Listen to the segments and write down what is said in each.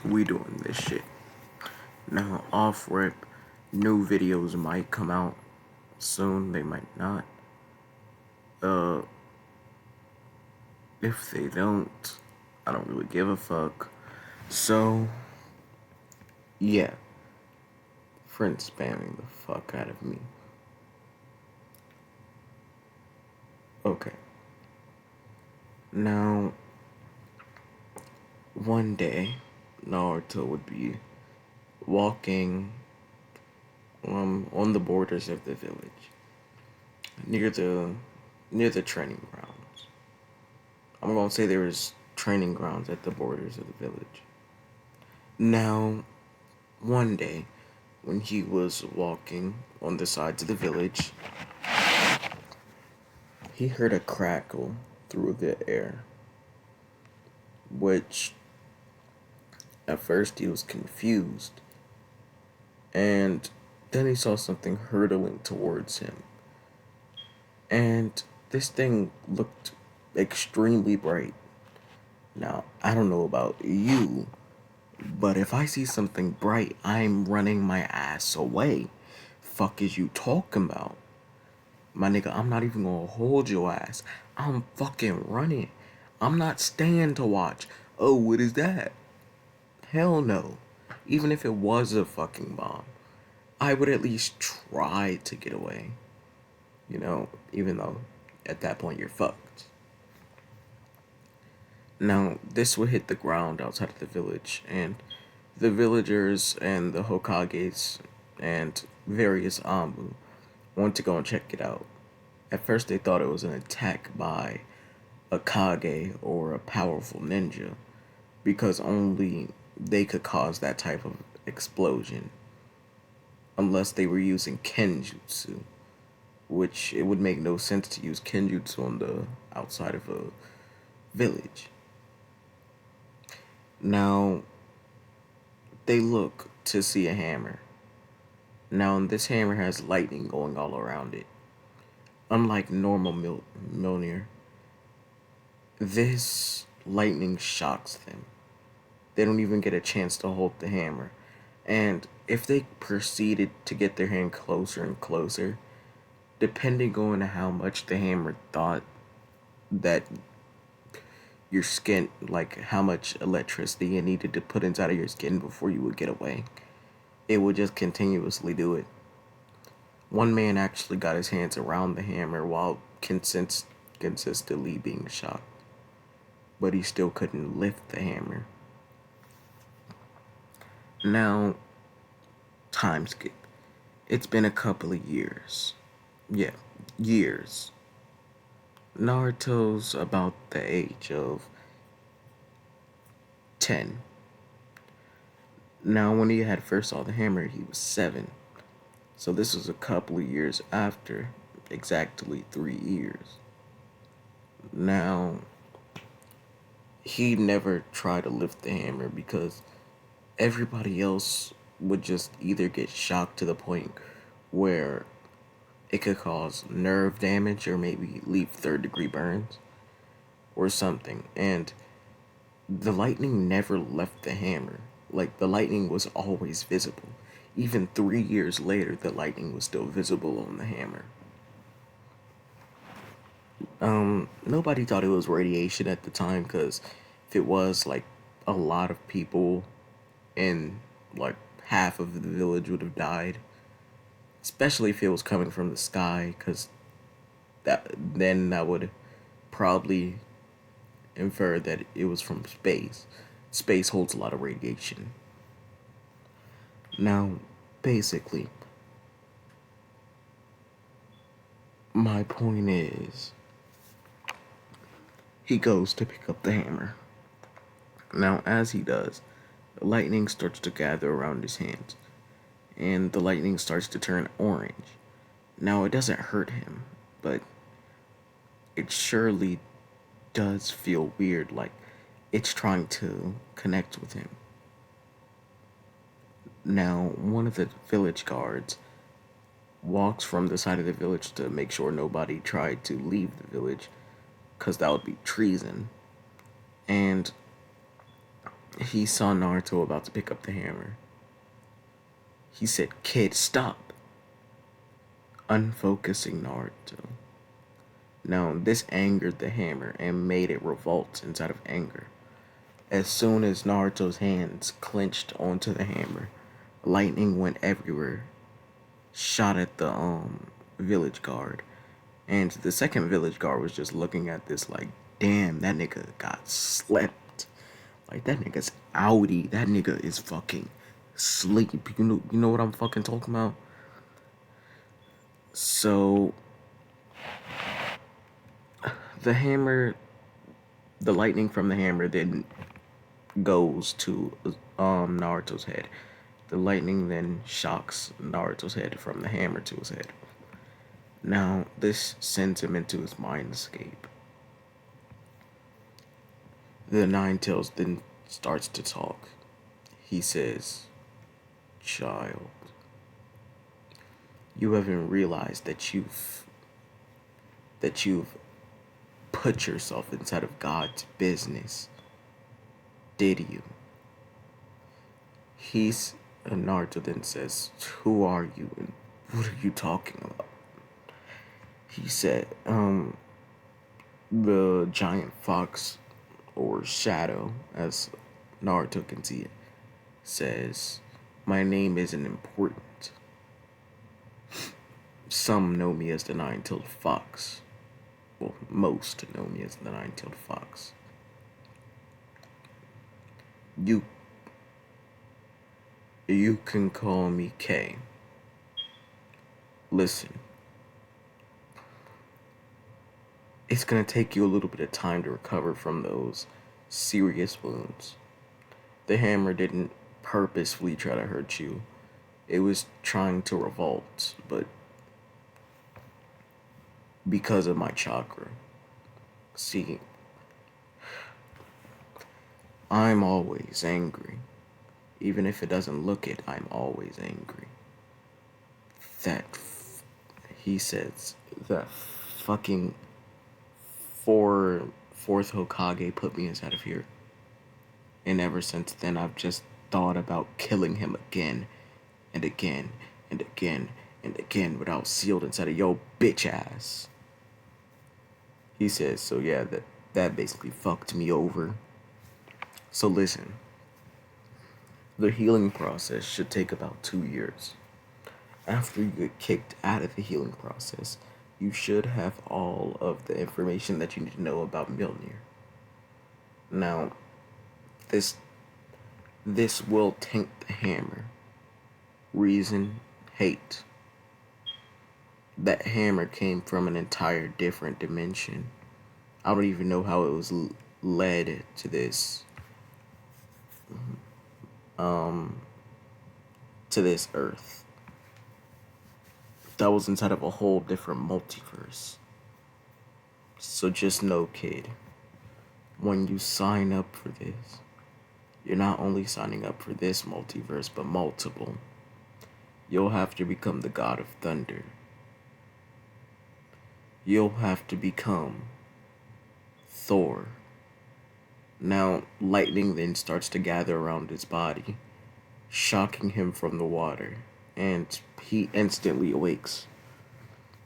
we doing this shit. Now, off rip, new videos might come out soon, they might not. Uh, if they don't, I don't really give a fuck. So, yeah, friend spamming the fuck out of me. Okay. Now, one day, Naruto would be walking on the borders of the village, near the near the training grounds. I'm gonna say there was training grounds at the borders of the village. Now, one day, when he was walking on the sides of the village, he heard a crackle through the air, which at first he was confused, and then he saw something hurtling towards him. And this thing looked extremely bright. Now, I don't know about you, but if I see something bright, I'm running my ass away. Fuck is you talking about? My nigga, I'm not even gonna hold your ass. I'm fucking running. I'm not staying to watch. Oh, what is that? Hell no. Even if it was a fucking bomb, I would at least try to get away. Even though at that point you're fucked. Now, this would hit the ground outside of the village, and the villagers and the Hokages and various Ambu went to go and check it out. At first, they thought it was an attack by a Kage or a powerful ninja, because only they could cause that type of explosion, unless they were using Kenjutsu, which it would make no sense to use Kenjutsu on the outside of a village. Now, they look to see a hammer. Now, this hammer has lightning going all around it. Unlike normal Mjolnir, this lightning shocks them. They don't even get a chance to hold the hammer. And if they proceeded to get their hand closer and closer, depending on how much the hammer thought that your skin, like how much electricity you needed to put inside of your skin before you would get away, it would just continuously do it. One man actually got his hands around the hammer while consistently being shocked, but he still couldn't lift the hammer. Now, time skip. It's been a couple of years. Yeah, years. Naruto's about the age of 10. Now, when he had first saw the hammer, he was 7. So this was a couple of years after, exactly 3 years. Now, he never tried to lift the hammer because everybody else would just either get shocked to the point where it could cause nerve damage or maybe leave third-degree burns or something. And the lightning never left the hammer. Like, the lightning was always visible. Even 3 years later, the lightning was still visible on the hammer. Nobody thought it was radiation at the time, because if it was, like, a lot of people in, like, half of the village would have died. Especially if it was coming from the sky, because that would probably infer that it was from space. Space holds a lot of radiation. Now, basically, my point is, he goes to pick up the hammer. Now, as he does, the lightning starts to gather around his hands, and the lightning starts to turn orange. Now, it doesn't hurt him, but it surely does feel weird, like it's trying to connect with him. Now, one of the village guards walks from the side of the village to make sure nobody tried to leave the village, because that would be treason. And he saw Naruto about to pick up the hammer. He said, "Kid, stop," unfocusing Naruto. Now, this angered the hammer and made it revolt inside of anger. As soon as Naruto's hands clenched onto the hammer, lightning went everywhere, shot at the village guard. And the second village guard was just looking at this like, damn, that nigga got slept. Like, that nigga's outie. That nigga is fucking sleep. You know what I'm fucking talking about? So the hammer, the lightning from the hammer then goes to Naruto's head. The lightning then shocks Naruto's head from the hammer to his head. Now, this sends him into his mindscape. The Nine Tails then starts to talk. He says, "Child, you haven't realized that you've put yourself inside of God's business, did you?" Naruto then says, "Who are you and what are you talking about?" He said, the giant fox, or shadow, as Naruto can see it, says, "My name isn't important. Some know me as the Nine-Tailed Fox. Well, most know me as the Nine-Tailed Fox. You can call me K. Listen, it's gonna take you a little bit of time to recover from those serious wounds. The hammer didn't purposefully try to hurt you. It was trying to revolt, but because of my chakra. See, I'm always angry. Even if it doesn't look it, I'm always angry. He says, that fucking fourth Hokage put me inside of here. And ever since then, I've just thought about killing him again and again and again and again without sealed inside of your bitch ass." He says, so yeah, that basically fucked me over. So listen, the healing process should take about 2 years. After you get kicked out of the healing process, you should have all of the information that you need to know about Mjolnir. Now, this will taint the hammer. Reason, hate. That hammer came from an entire different dimension. I don't even know how it was led to this earth. That was inside of a whole different multiverse. So just know, kid, when you sign up for this, you're not only signing up for this multiverse, but multiple. You'll have to become the god of thunder. You'll have to become Thor. Now, lightning then starts to gather around his body, shocking him from the water, and he instantly awakes.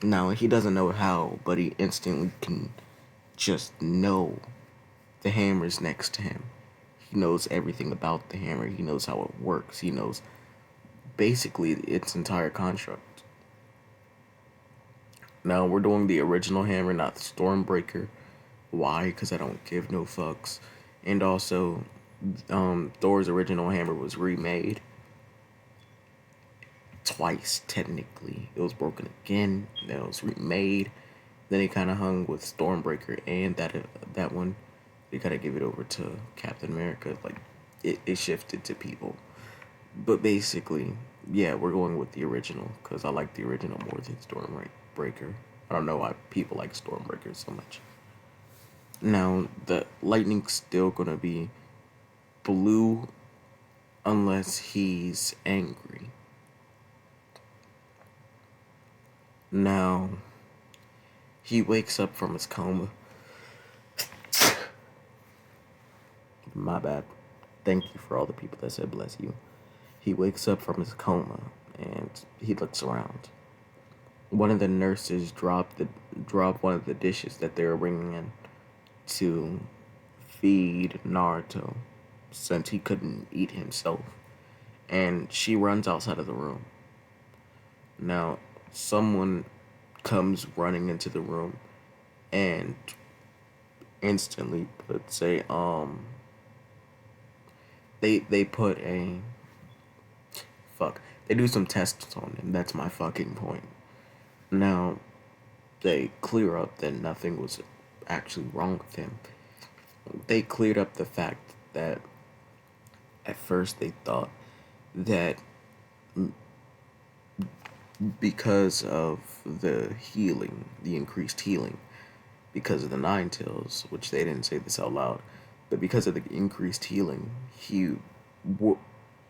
Now, he doesn't know how, but he instantly can just know the hammer's next to him. He knows everything about the hammer. He knows how it works. He knows basically its entire construct. Now, we're doing the original hammer, not the Stormbreaker. Why? Because I don't give no fucks. And also, Thor's original hammer was remade twice, technically. It was broken again, then it was remade. Then he kind of hung with Stormbreaker and that one. They gotta give it over to Captain America. Like, it shifted to people. But basically, yeah, we're going with the original because I like the original more than Stormbreaker. I don't know why people like Stormbreaker so much. Now, the lightning's still gonna be blue unless he's angry. Now, he wakes up from his coma. My bad. Thank you for all the people that said bless you. He wakes up from his coma and he looks around. One of the nurses dropped one of the dishes that they were bringing in to feed Naruto since he couldn't eat himself. And she runs outside of the room. Now, someone comes running into the room and instantly put say they put a fuck they do some tests on him. That's my fucking point. Now they clear up that nothing was actually wrong with him. They cleared up the fact that at first they thought that because of the healing, the increased healing, because of the Nine Tails, which they didn't say this out loud, but because of the increased healing, he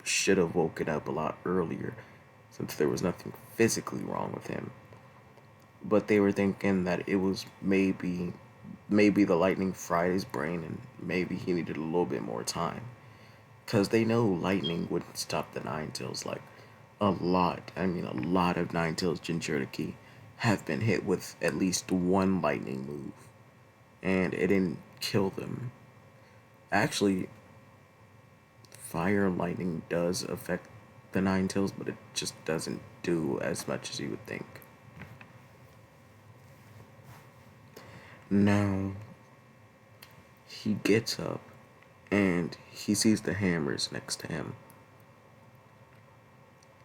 should have woken up a lot earlier since there was nothing physically wrong with him. But they were thinking that it was maybe the lightning fried his brain and maybe he needed a little bit more time. Because they know lightning wouldn't stop the Nine Tails. Like, a lot of Nine Tails Jinchuriki have been hit with at least one lightning move. And it didn't kill them. Actually, fire and lightning does affect the Nine Tails, but it just doesn't do as much as you would think. Now, he gets up and he sees the hammers next to him.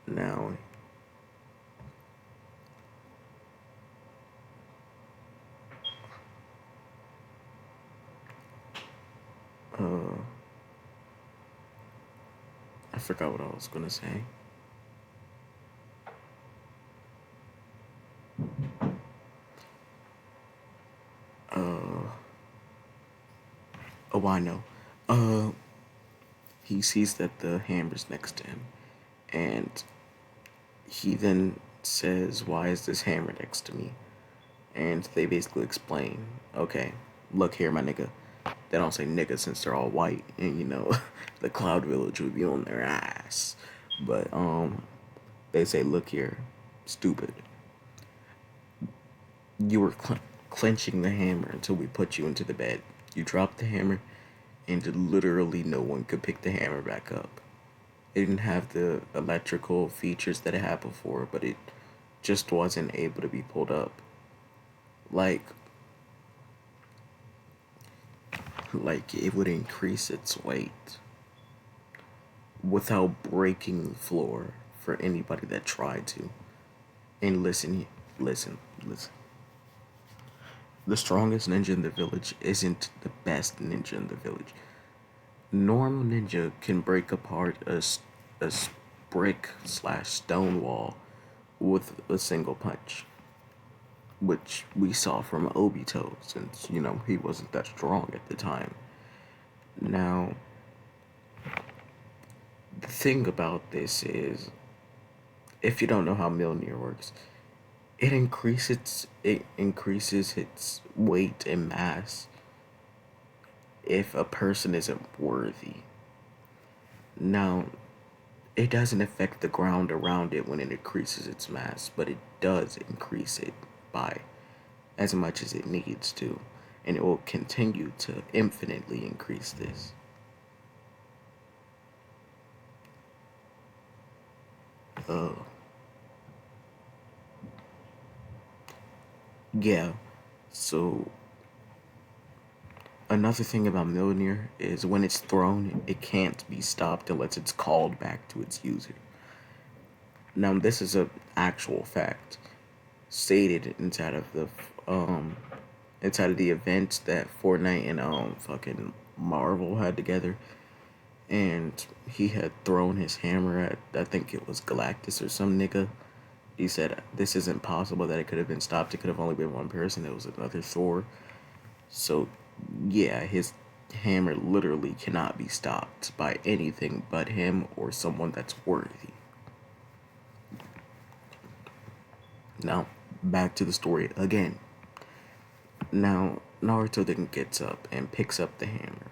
Now, I forgot what I was gonna say. Oh, I know. Uh, he sees that the hammer's next to him, and he then says, "Why is this hammer next to me?" And they basically explain, "Okay, look here, my nigga." They don't say nigga since they're all white, and the Cloud Village would be on their ass. But they say, "Look here, stupid. You were clenching the hammer until we put you into the bed. You dropped the hammer, and literally no one could pick the hammer back up. It didn't have the electrical features that it had before, but it just wasn't able to be pulled up. Like, it would increase its weight without breaking the floor for anybody that tried to. And listen. The strongest ninja in the village isn't the best ninja in the village. Normal ninja can break apart a brick slash stone wall with a single punch, which we saw from Obito since, he wasn't that strong at the time. Now, the thing about this is, if you don't know how Mjolnir works, it increases its weight and mass if a person isn't worthy. Now, it doesn't affect the ground around it when it increases its mass, but it does increase it by as much as it needs to, and it will continue to infinitely increase this. Uh, yeah, so another thing about Mjolnir is when it's thrown, it can't be stopped unless it's called back to its user. Now, this is a actual fact stated um inside of the events that Fortnite and fucking Marvel had together, and he had thrown his hammer at, I think it was Galactus or some nigga. He said this isn't possible that it could have been stopped. It could have only been one person. It was another Thor. So yeah, his hammer literally cannot be stopped by anything but him or someone that's worthy. Now, back to the story again. Now, Naruto then gets up and picks up the hammer.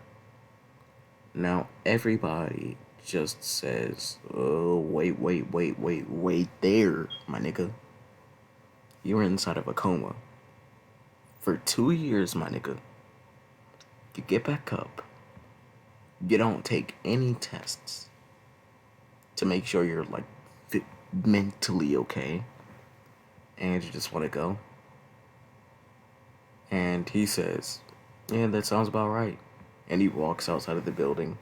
Now everybody just says, "Oh, wait there, my nigga. You're inside of a coma for 2 years, my nigga. You get back up. You don't take any tests to make sure you're like mentally okay, and you just want to go." And he says, "Yeah, that sounds about right." And he walks outside of the building.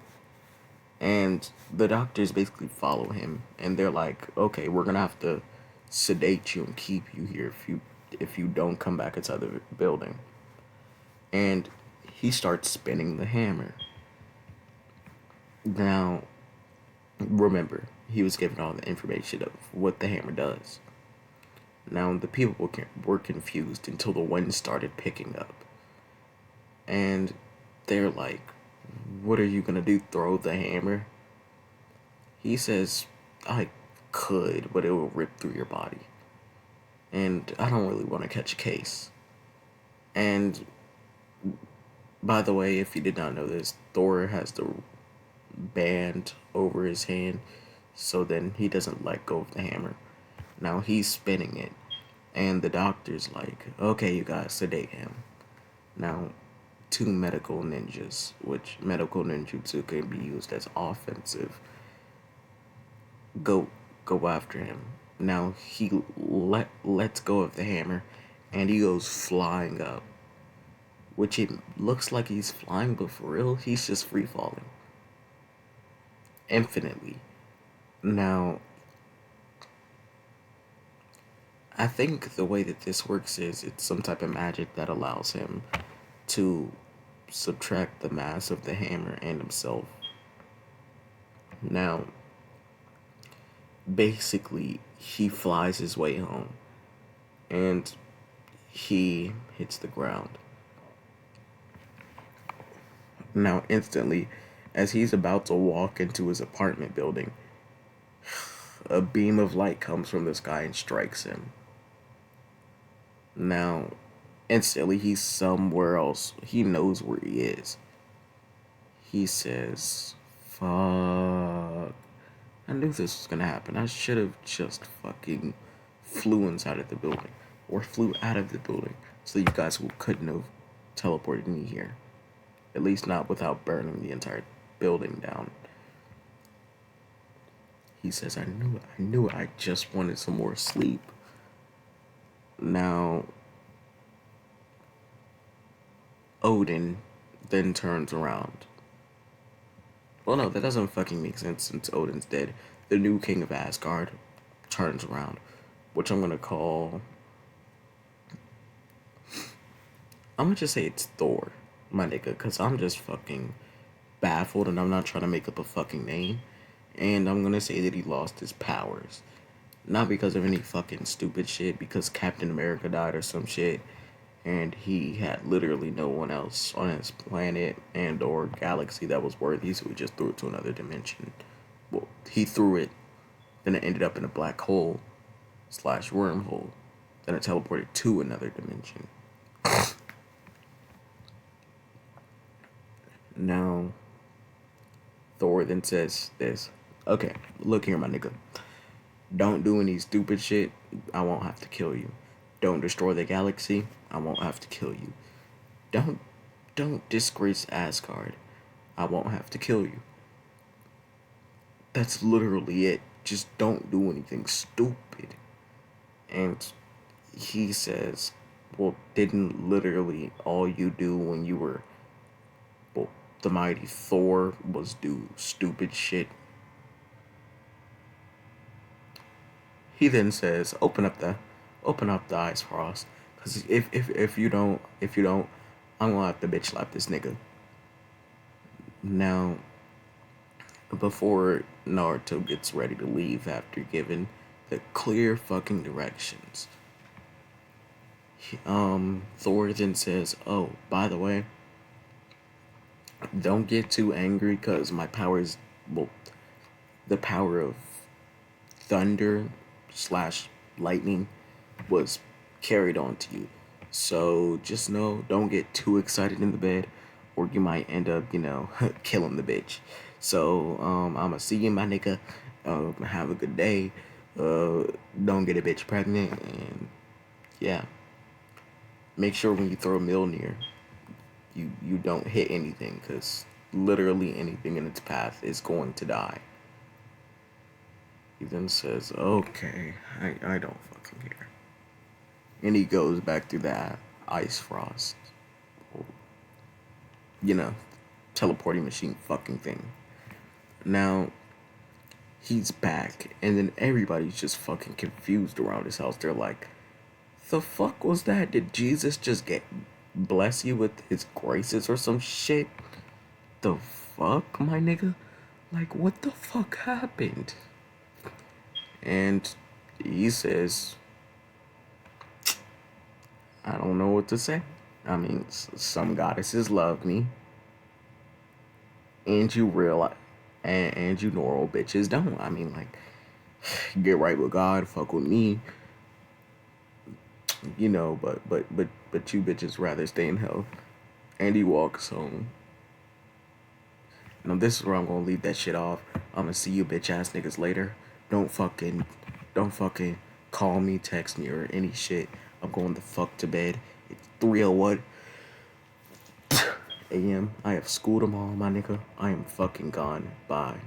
And the doctors basically follow him, and they're like, "Okay, we're gonna have to sedate you and keep you here if you don't come back inside the building." And he starts spinning the hammer. Now, remember, he was given all the information of what the hammer does. Now, the people were confused until the wind started picking up. And they're like, "What are you gonna do? Throw the hammer?" He says, "I could, but it will rip through your body. And I don't really want to catch a case." And by the way, if you did not know this, Thor has the band over his hand, so then he doesn't let go of the hammer. Now he's spinning it, and the doctor's like, "Okay, you guys, sedate him." Now, two medical ninjas, which medical ninjutsu can be used as offensive, go go after him. Now he lets go of the hammer, and he goes flying up, which it looks like he's flying, but for real, he's just free falling infinitely. Now, I think the way that this works is it's some type of magic that allows him to subtract the mass of the hammer and himself. Now, basically, he flies his way home, and he hits the ground. Now, instantly, as he's about to walk into his apartment building, a beam of light comes from the sky and strikes him. Now, instantly, he's somewhere else. He knows where he is. He says, "Fuck. I knew this was gonna happen. I should have just fucking flew inside of the building. Or flew out of the building. So you guys couldn't have teleported me here. At least not without burning the entire building down." He says, I knew it. I just wanted some more sleep." Now, Odin then turns around. Well, no, that doesn't fucking make sense since Odin's dead. The new king of Asgard turns around, which I'm gonna call. I'm gonna just say it's Thor, my nigga, because I'm just fucking baffled and I'm not trying to make up a fucking name. And I'm gonna say that he lost his powers. Not because of any fucking stupid shit, because Captain America died or some shit, and he had literally no one else on his planet and or galaxy that was worthy, so he just threw it to another dimension. Well, he threw it, then it ended up in a black hole slash wormhole, then it teleported to another dimension. Now, Thor then says this. "Okay, look here, my nigga. Don't do any stupid shit, I won't have to kill you. Don't destroy the galaxy, I won't have to kill you. Don't don't disgrace Asgard, I won't have to kill you. That's literally it. Just don't do anything stupid." And he says, "Well, didn't literally all you do when you were, well, the mighty Thor was do stupid shit?" He then says, open up the eyes, Frost, because if you don't, I'm gonna have to bitch slap this nigga." Now, before Naruto gets ready to leave after giving the clear fucking directions, Thor then says, "Oh, by the way, don't get too angry, cause my power is, well, the power of thunder slash lightning was carried on to you. So just know, don't get too excited in the bed, or you might end up, killing the bitch. So, I'ma see you, my nigga. Have a good day. Uh, don't get a bitch pregnant, and yeah, make sure when you throw a Mjolnir, you don't hit anything, because literally anything in its path is going to die. He then says, okay, I don't fucking care. And he goes back through that ice frost, you know, teleporting machine fucking thing. Now, he's back, and then everybody's just fucking confused around his house. They're like, the fuck was that? Did Jesus just bless you with his graces or some shit? The fuck, my nigga? Like, what the fuck happened? And he says, I don't know what to say. I mean, some goddesses love me, and you realize, and you normal bitches don't. I mean, like, get right with God, fuck with me, but you bitches rather stay in hell. And he walks home. Now this is where I'm gonna leave that shit off. I'm gonna see you bitch ass niggas later. Don't fucking, don't fucking call me, text me, or any shit. I'm going the fuck to bed. It's 3:01 a.m. I have school tomorrow, my nigga. I am fucking gone. Bye.